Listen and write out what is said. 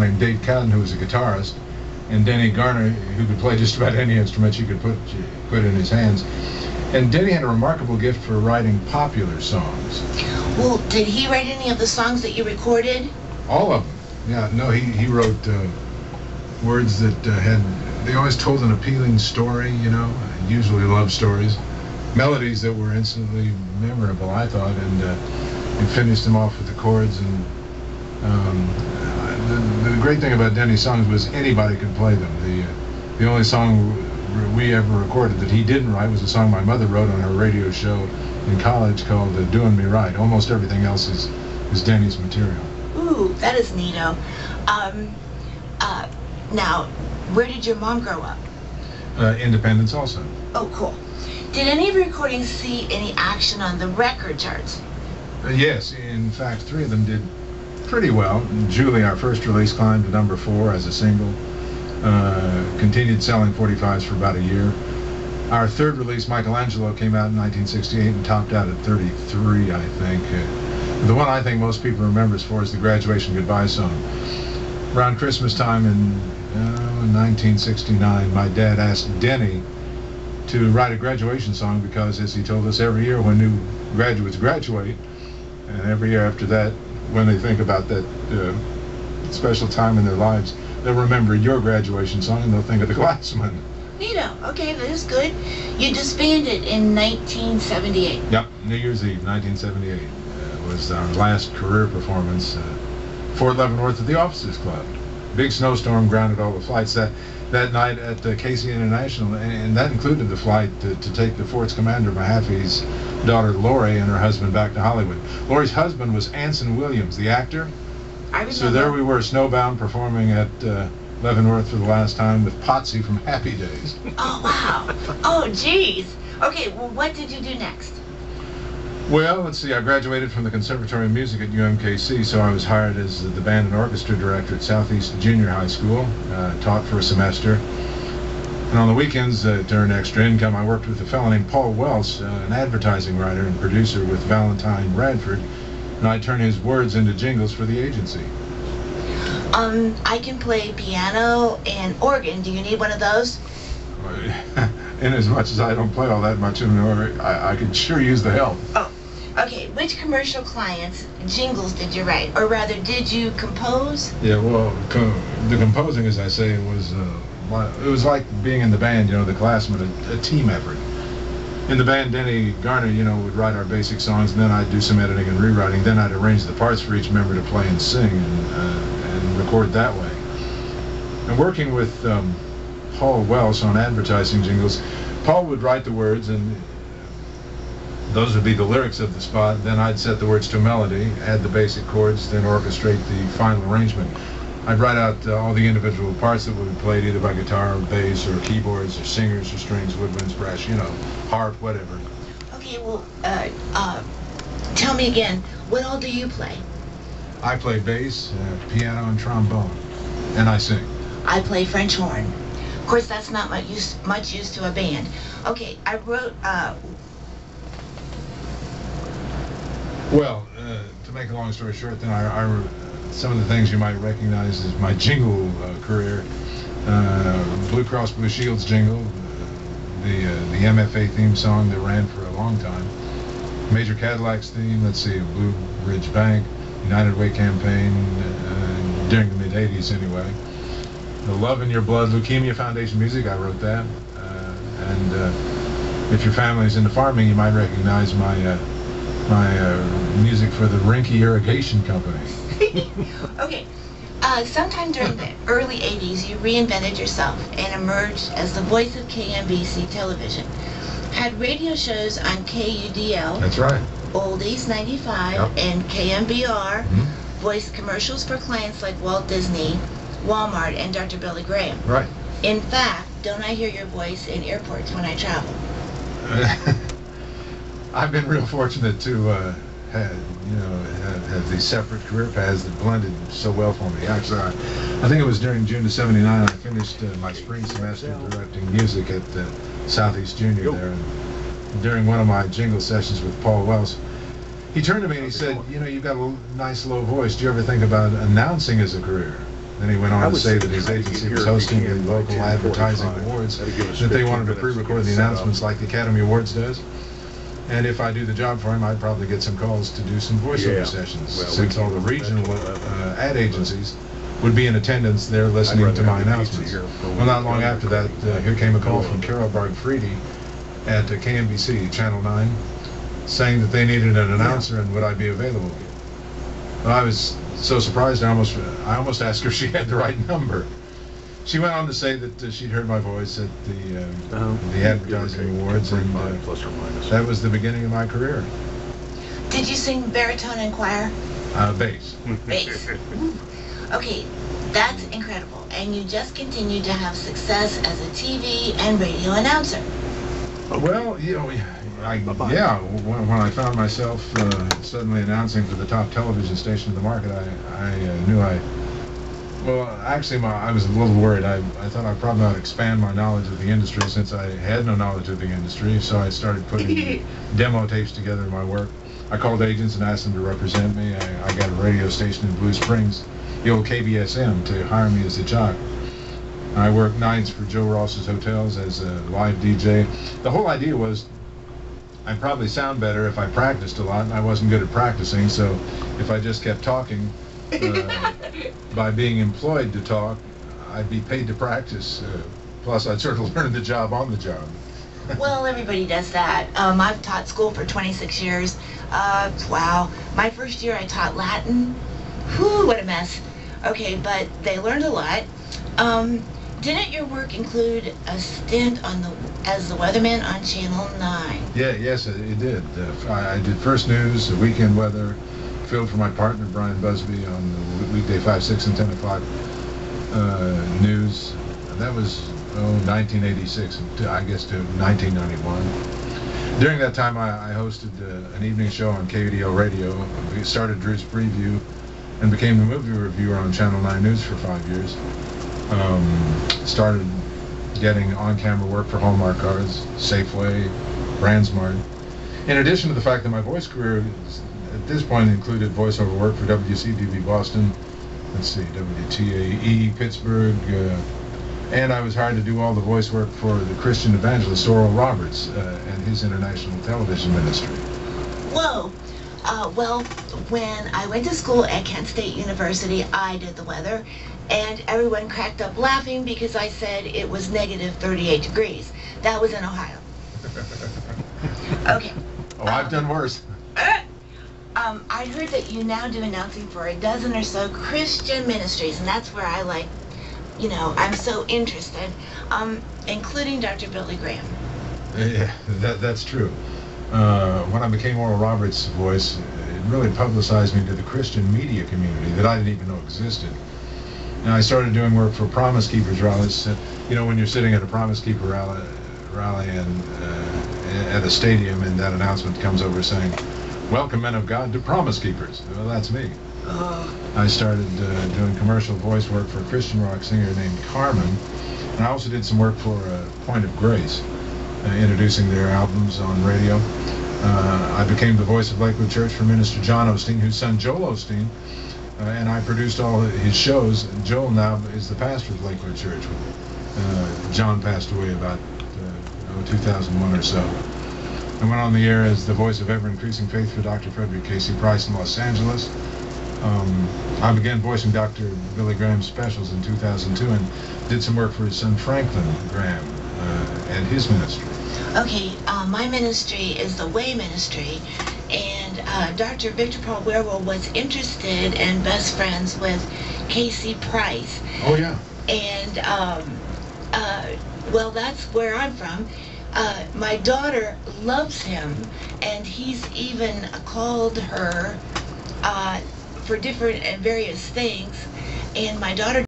named Dave Cowden, who was a guitarist, and Denny Garner, who could play just about any instrument you could put in his hands. And Denny had a remarkable gift for writing popular songs. Well, did he write any of the songs that you recorded? All of them. Yeah, no, he wrote words that they always told an appealing story, you know, usually love stories. Melodies that were instantly memorable, I thought, and he finished them off with the chords. And the great thing about Denny's songs was anybody could play them. The only song we ever recorded that he didn't write was a song my mother wrote on her radio show in college called "Doing Me Right." Almost everything else is Denny's material. Ooh, that is neato. Now, where did your mom grow up? Independence also. Oh, cool. Did any of your recordings see any action on the record charts? Yes, in fact, 3 of them did pretty well. Julie, our first release, climbed to #4 as a single. Continued selling 45s for about a year. Our third release, Michelangelo, came out in 1968 and topped out at 33, I think. The one I think most people remember us for is the Graduation Goodbye song. Around Christmas time in 1969, my dad asked Denny to write a graduation song because, as he told us, every year when new graduates graduate, and every year after that, when they think about that special time in their lives, they'll remember your graduation song and they'll think of the CLASSMEN. Neato. Okay, that is good. You disbanded in 1978. Yep, New Year's Eve, 1978 was our last career performance. Fort Leavenworth at the Officers Club. Big snowstorm grounded all the flights that night at Kcxl International, and that included the flight to take the fort's commander Mahaffey's daughter Lori and her husband back to Hollywood. Lori's husband was Anson Williams, the actor. I remember. So there we were, snowbound, performing at Leavenworth for the last time with Potsy from Happy Days. Oh, wow. Oh, geez. Okay, well, what did you do next? Well, let's see, I graduated from the Conservatory of Music at UMKC, so I was hired as the band and orchestra director at Southeast Junior High School, taught for a semester. And on the weekends, to earn extra income, I worked with a fellow named Paul Wells, an advertising writer and producer with Valentine Bradford, and I'd turn his words into jingles for the agency. I can play piano and organ. Do you need one of those? In as much as I don't play all that much anymore, I could sure use the help. Oh, okay. Which commercial clients' jingles did you write? Or rather, did you compose? Yeah, well, the composing, as I say, it was like being in the band, you know, the CLASSMEN, a team effort. In the band, Denny Garner, you know, would write our basic songs, and then I'd do some editing and rewriting. Then I'd arrange the parts for each member to play and sing and record that way. And working with Paul Wells on advertising jingles, Paul would write the words, and those would be the lyrics of the spot. Then I'd set the words to a melody, add the basic chords, then orchestrate the final arrangement. I'd write out all the individual parts that would be played either by guitar or bass or keyboards or singers or strings, woodwinds, brass, you know, harp, whatever. Okay, well, tell me again, what all do you play? I play bass, piano, and trombone, and I sing. I play French horn. Of course, that's not much use to a band. Okay, I wrote, Well, to make a long story short, then some of the things you might recognize is my jingle career. Blue Cross Blue Shield's jingle, the MFA theme song that ran for a long time. Major Cadillac's theme, let's see, Blue Ridge Bank, United Way campaign, during the mid-'80s anyway. The Love in Your Blood Leukemia Foundation music, I wrote that. And if your family's into farming, you might recognize my music for the Rinky Irrigation Company. Okay, sometime during the early 80s, you reinvented yourself and emerged as the voice of KMBC television. Had radio shows on KUDL. That's right. Oldies 95, yep. And KMBR. Mm-hmm. Voiced commercials for clients like Walt Disney, Walmart, and Dr. Billy Graham. Right. In fact, don't I hear your voice in airports when I travel? I've been real fortunate to have these separate career paths that blended so well for me. Actually, I think it was during June of '79 I finished my spring semester directing music at Southeast Junior there. And during one of my jingle sessions with Paul Wells, he turned to me and he said, "You know, you've got a nice low voice. Do you ever think about announcing as a career?" Then he went on to say that his agency was hosting the local advertising awards, that they wanted to pre-record the announcements like the Academy Awards does. And if I do the job for him, I'd probably get some calls to do some voiceover sessions, since all the regional ad agencies would be in attendance there listening to my announcements. Well, not long after that, here came a call from Carol Barg-Friede at KMBC, Channel 9, saying that they needed an announcer and would I be available. Well, I was so surprised, I almost asked her if she had the right number. She went on to say that she'd heard my voice at the advertising awards, and that was the beginning of my career. Did you sing baritone and choir? Bass. Bass. Okay, that's incredible. And you just continue to have success as a TV and radio announcer. Well, you know, when I found myself suddenly announcing for the top television station in the market, I knew well, actually, I was a little worried. I thought I probably ought to expand my knowledge of the industry, since I had no knowledge of the industry. So I started putting demo tapes together in my work. I called agents and asked them to represent me. I got a radio station in Blue Springs, the old KBSM, to hire me as a jock. I worked nights for Joe Ross's Hotels as a live DJ. The whole idea was I'd probably sound better if I practiced a lot, and I wasn't good at practicing, so if I just kept talking, by being employed to talk, I'd be paid to practice. Plus, I'd sort of learn the job on the job. Well, everybody does that. I've taught school for 26 years. Wow. My first year I taught Latin. Whew, what a mess. Okay, but they learned a lot. Didn't your work include a stint as the weatherman on Channel 9? Yes, it did. I did First News, Weekend Weather, filled for my partner Brian Busby on the weekday 5, 6, and 10 o'clock news. That was 1986, I guess, to 1991. During that time, I hosted an evening show on KUDL radio. We started Drew's Preview and became the movie reviewer on Channel 9 News for 5 years. Started getting on-camera work for Hallmark Cards, Safeway, Brandsmart. In addition to the fact that my voice career at this point included voiceover work for WCTV Boston, WTAE Pittsburgh, and I was hired to do all the voice work for the Christian evangelist Oral Roberts and his international television ministry. Whoa! Well, when I went to school at Kent State University, I did the weather, and everyone cracked up laughing because I said it was negative 38 degrees. That was in Ohio. Okay. Oh, I've done worse. I heard that you now do announcing for a dozen or so Christian ministries, and that's where I I'm so interested, including Dr. Billy Graham. Yeah, that's true. When I became Oral Roberts' voice, it really publicized me to the Christian media community that I didn't even know existed. And I started doing work for Promise Keepers rallies. When you're sitting at a Promise Keeper rally and at a stadium, and that announcement comes over saying, "Welcome, men of God, to Promise Keepers." Well, that's me. I started doing commercial voice work for a Christian rock singer named Carmen, and I also did some work for Point of Grace, introducing their albums on radio. I became the voice of Lakewood Church for Minister John Osteen, whose son Joel Osteen, and I produced all his shows. Joel now is the pastor of Lakewood Church. John passed away about 2001 or so. I went on the air as the voice of ever-increasing faith for Dr. Frederick Casey Price in Los Angeles. I began voicing Dr. Billy Graham's specials in 2002 and did some work for his son Franklin Graham and his ministry. Okay, my ministry is the Way Ministry, and Dr. Victor Paul Werewell was interested and best friends with Casey Price. Oh, yeah. And, well, that's where I'm from. My daughter loves him, and he's even called her for different and various things, and my daughter